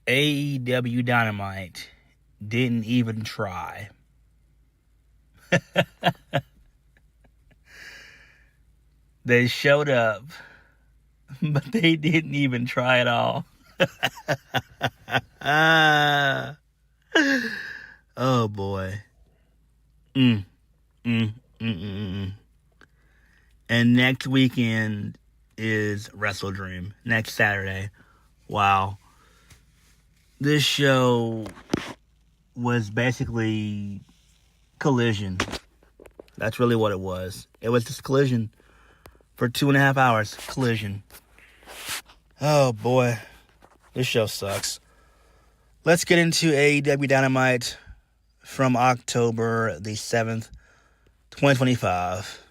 AEW Dynamite didn't even try. They showed up, but they didn't even try at all. Oh boy. And next weekend is Wrestle Dream. Next Saturday. Wow. This show was basically Collision. That's really what it was. It was just Collision for 2.5 hours. Collision. Oh boy. This show sucks. Let's get into AEW Dynamite from October the 7th, 2025.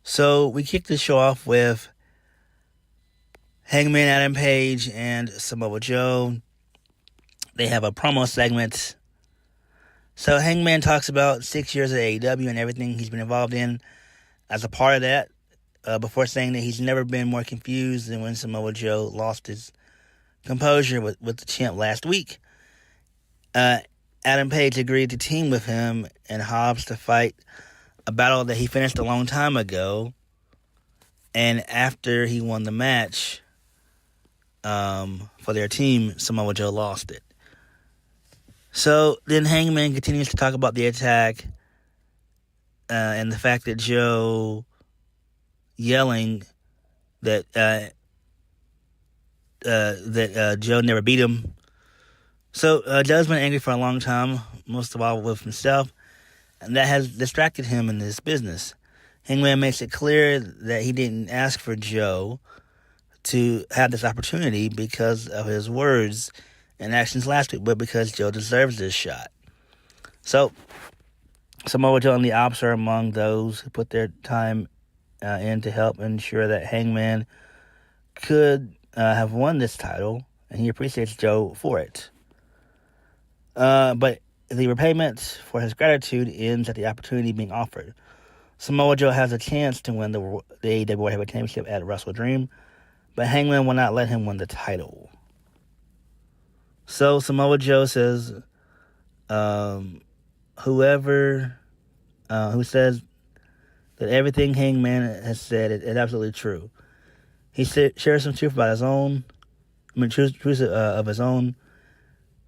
So we kicked the show off with Hangman Adam Page and Samoa Joe. They have a promo segment. So Hangman talks about 6 years at AEW and everything he's been involved in as a part of that, before saying that he's never been more confused than when Samoa Joe lost his composure with the champ last week. Adam Page agreed to team with him and Hobbs to fight a battle that he finished a long time ago. And after he won the match for their team, Samoa Joe lost it. So then Hangman continues to talk about the attack and the fact that Joe yelling that Joe never beat him. So Joe's been angry for a long time, most of all with himself, and that has distracted him in this business. Hangman makes it clear that he didn't ask for Joe to have this opportunity because of his words and actions last week, but because Joe deserves this shot. So Samoa Joe and the Ops are among those who put their time in to help ensure that Hangman could have won this title, and he appreciates Joe for it. But the repayment for his gratitude ends at the opportunity being offered. Samoa Joe has a chance to win the AEW World Heavyweight Championship at Wrestle Dream, but Hangman will not let him win the title. So Samoa Joe says, whoever who says that everything Hangman has said is absolutely true. He shares some truth about his own, truth of his own,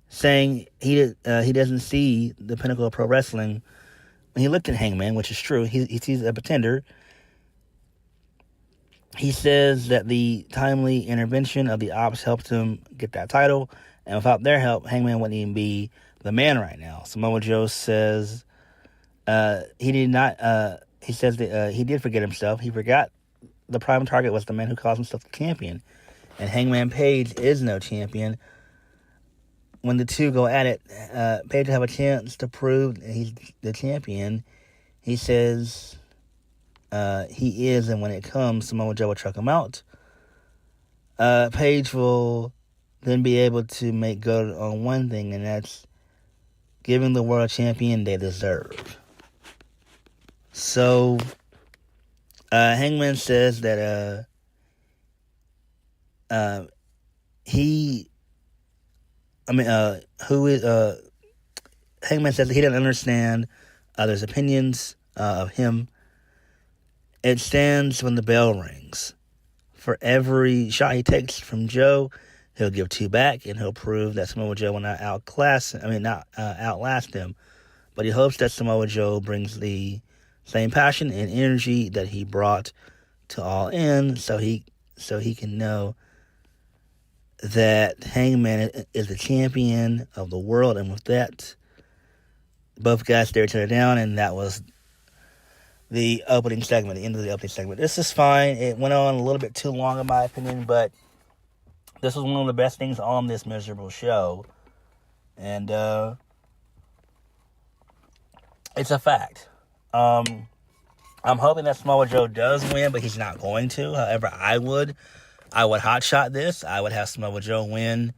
saying he doesn't see the pinnacle of pro wrestling when he looked at Hangman, which is true. He sees a pretender. He says that the timely intervention of the Ops helped him get that title, and without their help, Hangman wouldn't even be the man right now. Samoa Joe says he did not. He says that he did forget himself. He forgot the prime target was the man who calls himself the champion, and Hangman Page is no champion. When the two go at it, Page will have a chance to prove he's the champion. He says he is, and when it comes, Samoa Joe will chuck him out. Page will then be able to make good on one thing, and that's giving the world champion they deserve. So, Hangman says that Hangman says that he doesn't understand others' opinions of him. It stands when the bell rings. For every shot he takes from Joe, he'll give 2 back, and he'll prove that Samoa Joe will not outlast him. But he hopes that Samoa Joe brings the same passion and energy that he brought to All In, so he can know that Hangman is the champion of the world. And with that, both guys stare each other down, and that was the opening segment, the end of the opening segment. This is fine. It went on a little bit too long, in my opinion, but this was one of the best things on this miserable show. And it's a fact. I'm hoping that Samoa Joe does win, but he's not going to. However, I would hotshot this. I would have Samoa Joe win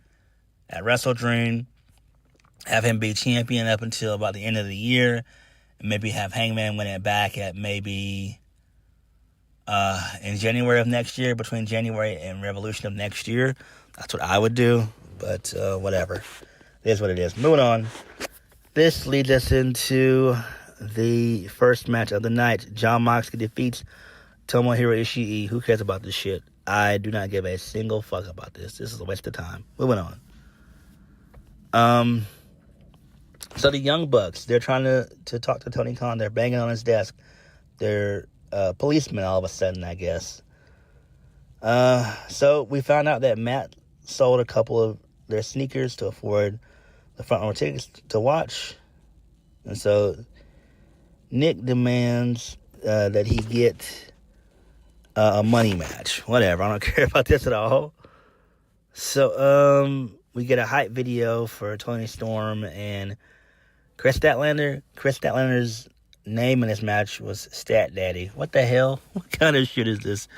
at Wrestle Dream, have him be champion up until about the end of the year, and maybe have Hangman win it back at maybe in January of next year, between January and Revolution of next year. That's what I would do. but whatever. It is what it is. Moving on. This leads us into the first match of the night. Jon Moxley defeats Tomohiro Ishii. Who cares about this shit? I do not give a single fuck about this. This is a waste of time. Moving on. So the Young Bucks, they're trying to talk to Tony Khan. They're banging on his desk. They're policemen all of a sudden, I guess. So we found out that Matt sold a couple of their sneakers to afford the front row tickets to watch. And so Nick demands that he get a money match. Whatever, I don't care about this at all. So we get a hype video for Tony Storm and Chris Statlander. Chris Statlander's name in this match was Stat Daddy. What the hell? What kind of shit is this?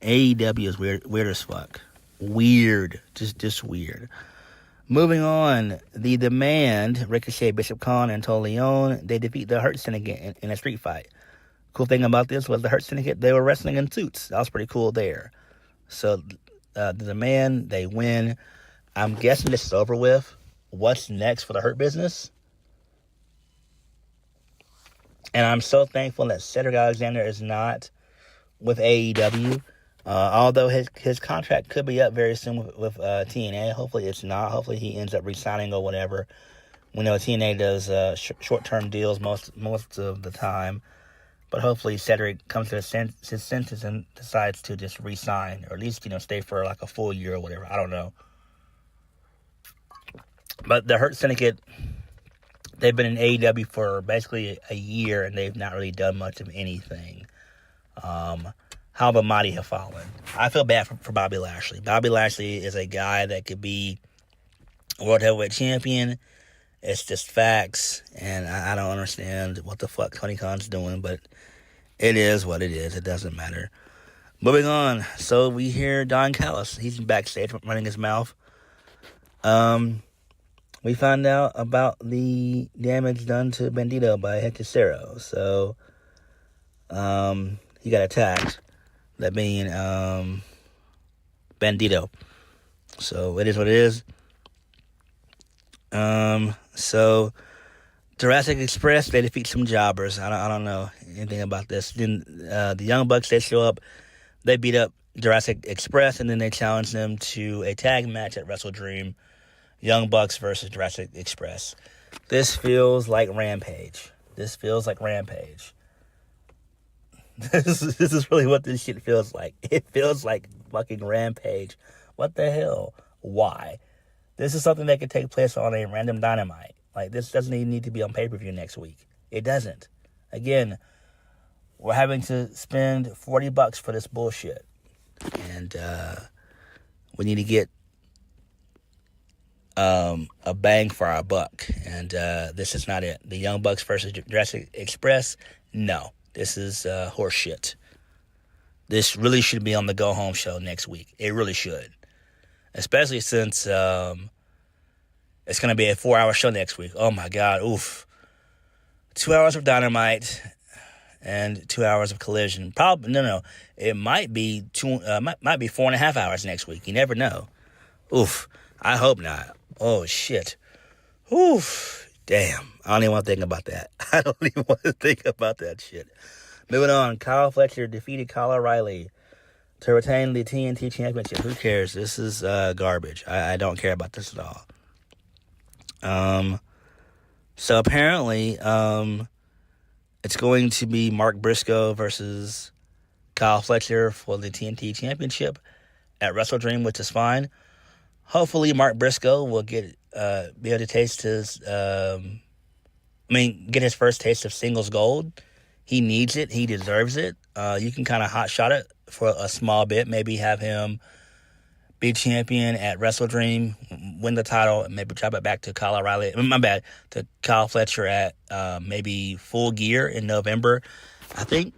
AEW is weird as fuck. Weird. Just weird. Moving on, the Demand, Ricochet, Bishop Khan, and Tony Leon, they defeat the Hurt Syndicate in a street fight. Cool thing about this was the Hurt Syndicate, they were wrestling in suits. That was pretty cool there. So the Demand, they win. I'm guessing this is over with. What's next for the Hurt business? And I'm so thankful that Cedric Alexander is not with AEW. Although his contract could be up very soon with TNA. Hopefully it's not. Hopefully he ends up re-signing or whatever. We know TNA does short-term deals most of the time. But hopefully Cedric comes to his senses and decides to just re-sign. Or at least, stay for like a full year or whatever. I don't know. But the Hurt Syndicate, they've been in AEW for basically a year. And they've not really done much of anything. How the mighty have fallen. I feel bad for Bobby Lashley. Bobby Lashley is a guy that could be a World Heavyweight Champion. It's just facts. And I don't understand what the fuck Tony Khan's doing. But it is what it is. It doesn't matter. Moving on. So we hear Don Callis. He's backstage running his mouth. We find out about the damage done to Bandito by Hechicero. So he got attacked. That being Bandito. So it is what it is. So Jurassic Express, they defeat some jobbers. I don't know anything about this. Then the Young Bucks, they show up. They beat up Jurassic Express, and then they challenge them to a tag match at Wrestle Dream. Young Bucks versus Jurassic Express. This feels like Rampage. This is really what this shit feels like. It feels like fucking Rampage. What the hell? Why? This is something that could take place on a random Dynamite. Like, this doesn't even need to be on pay-per-view next week. It doesn't. Again, we're having to spend $40 for this bullshit. And we need to get a bang for our buck. And this is not it. The Young Bucks versus Jurassic Express? No. This is horse shit. This really should be on the Go Home show next week. It really should. Especially since it's going to be a 4-hour show next week. Oh my God. Oof. 2 hours of Dynamite and 2 hours of Collision. Probably, no. It might be might be 4.5 hours next week. You never know. Oof. I hope not. Oh shit. Oof. Damn. I don't even want to think about that. I don't even want to think about that shit. Moving on. Kyle Fletcher defeated Kyle O'Reilly to retain the TNT Championship. Who cares? This is garbage. I don't care about this at all. So apparently, it's going to be Mark Briscoe versus Kyle Fletcher for the TNT Championship at Wrestle Dream, which is fine. Hopefully, Mark Briscoe will be able to taste his, get his first taste of singles gold. He needs it. He deserves it. You can kind of hotshot it for a small bit. Maybe have him be champion at Wrestle Dream, win the title, and maybe drop it back to Kyle O'Reilly. To Kyle Fletcher at maybe Full Gear in November. I think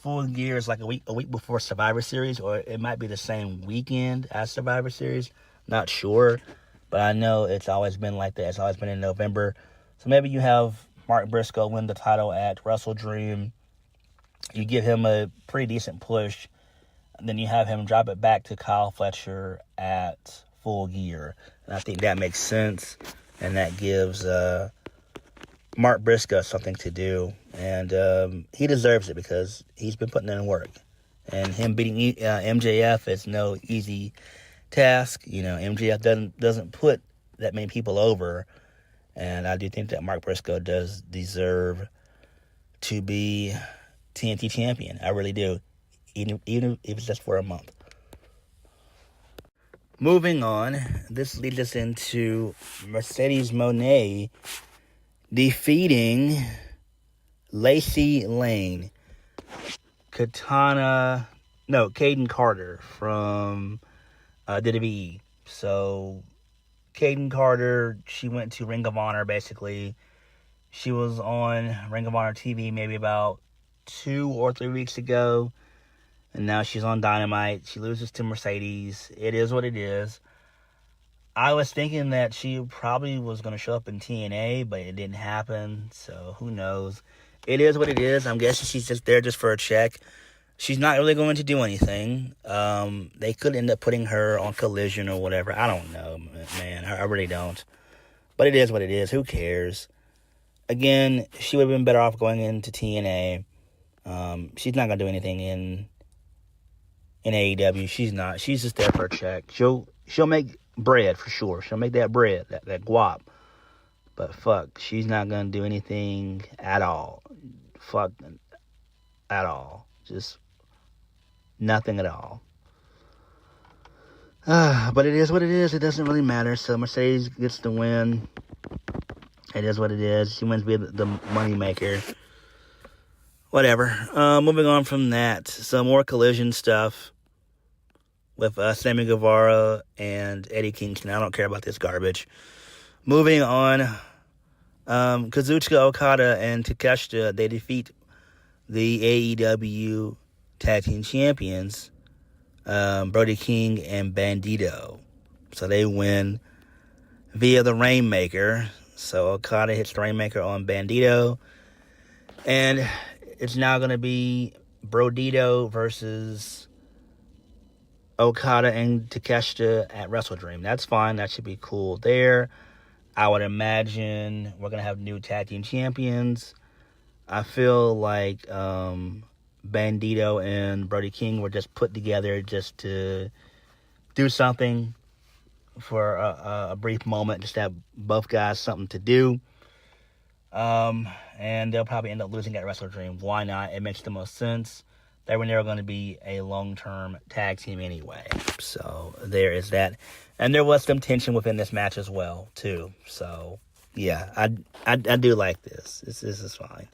Full Gear is like a week before Survivor Series, or it might be the same weekend as Survivor Series. Not sure, but I know it's always been like that. It's always been in November. So maybe you have Mark Briscoe win the title at Wrestle Dream. You give him a pretty decent push. Then you have him drop it back to Kyle Fletcher at full gear. And I think that makes sense, and that gives Mark Briscoe something to do. And he deserves it because he's been putting in work. And him beating MJF is no easy task. MJF doesn't put that many people over. And I do think that Mark Briscoe does deserve to be TNT champion. I really do. Even if it's just for a month. Moving on, this leads us into Mercedes Mone defeating Lacey Lane. Kayden Carter from WWE. So, Kayden Carter, she went to Ring of Honor, basically. She was on Ring of Honor TV maybe about 2 or 3 weeks ago. And now she's on Dynamite. She loses to Mercedes. It is what it is. I was thinking that she probably was going to show up in TNA, but it didn't happen. So, who knows? It is what it is. I'm guessing she's just there just for a check. She's not really going to do anything. They could end up putting her on Collision or whatever. I don't know, man. I really don't. But it is what it is. Who cares? Again, she would have been better off going into TNA. She's not going to do anything in AEW. She's not. She's just there for a check. She'll make bread for sure. She'll make that bread, that guap. But fuck, she's not going to do anything at all. Fuck, at all. Just nothing at all. But it is what it is. It doesn't really matter. So Mercedes gets the win. It is what it is. She wins being the money maker. Whatever. Moving on from that, some more Collision stuff with Sammy Guevara and Eddie Kingston. I don't care about this garbage. Moving on, Kazuchika Okada and Takeshita, they defeat the AEW Tag Team Champions, Brody King and Bandito. So they win via the Rainmaker. So Okada hits the Rainmaker on Bandito. And it's now going to be Brodito versus Okada and Takeshita at Wrestle Dream. That's fine. That should be cool there. I would imagine we're going to have new tag team champions. I feel like Bandito and Brody King were just put together just to do something for a brief moment, just to have both guys something to do. And they'll probably end up losing at Wrestle Dream. Why not? It makes the most sense. They were never going to be a long-term tag team anyway. So there is that. And there was some tension within this match as well, too. So, yeah, I do like this. This is fine.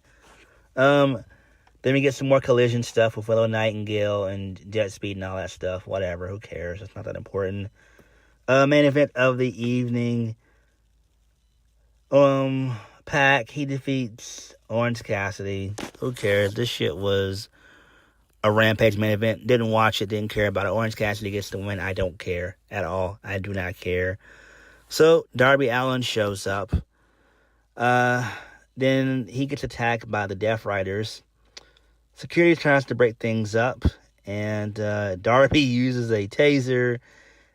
Then we get some more Collision stuff with Willow Nightingale and Jet Speed and all that stuff. Whatever, who cares? It's not that important. Main event of the evening. Pac, he defeats Orange Cassidy. Who cares? This shit was a Rampage main event. Didn't watch it, didn't care about it. Orange Cassidy gets the win. I don't care at all. I do not care. So, Darby Allin shows up. Then he gets attacked by the Death Riders. Security tries to break things up. And Darby uses a taser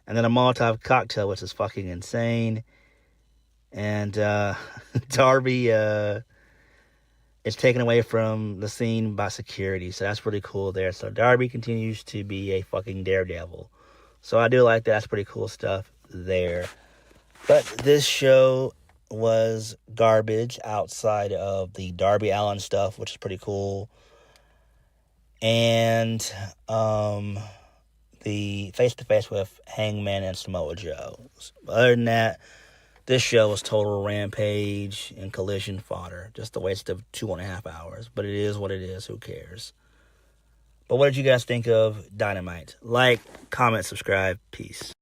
and then a Molotov Cocktail, which is fucking insane. And Darby is taken away from the scene by security. So that's pretty cool there. So Darby continues to be a fucking daredevil. So I do like that. That's pretty cool stuff there. But this show was garbage outside of the Darby Allin stuff, which is pretty cool. And the face-to-face with Hangman and Samoa Joe. Other than that, this show was total Rampage and Collision fodder. Just a waste of 2.5 hours. But it is what it is. Who cares? But what did you guys think of Dynamite? Like, comment, subscribe. Peace.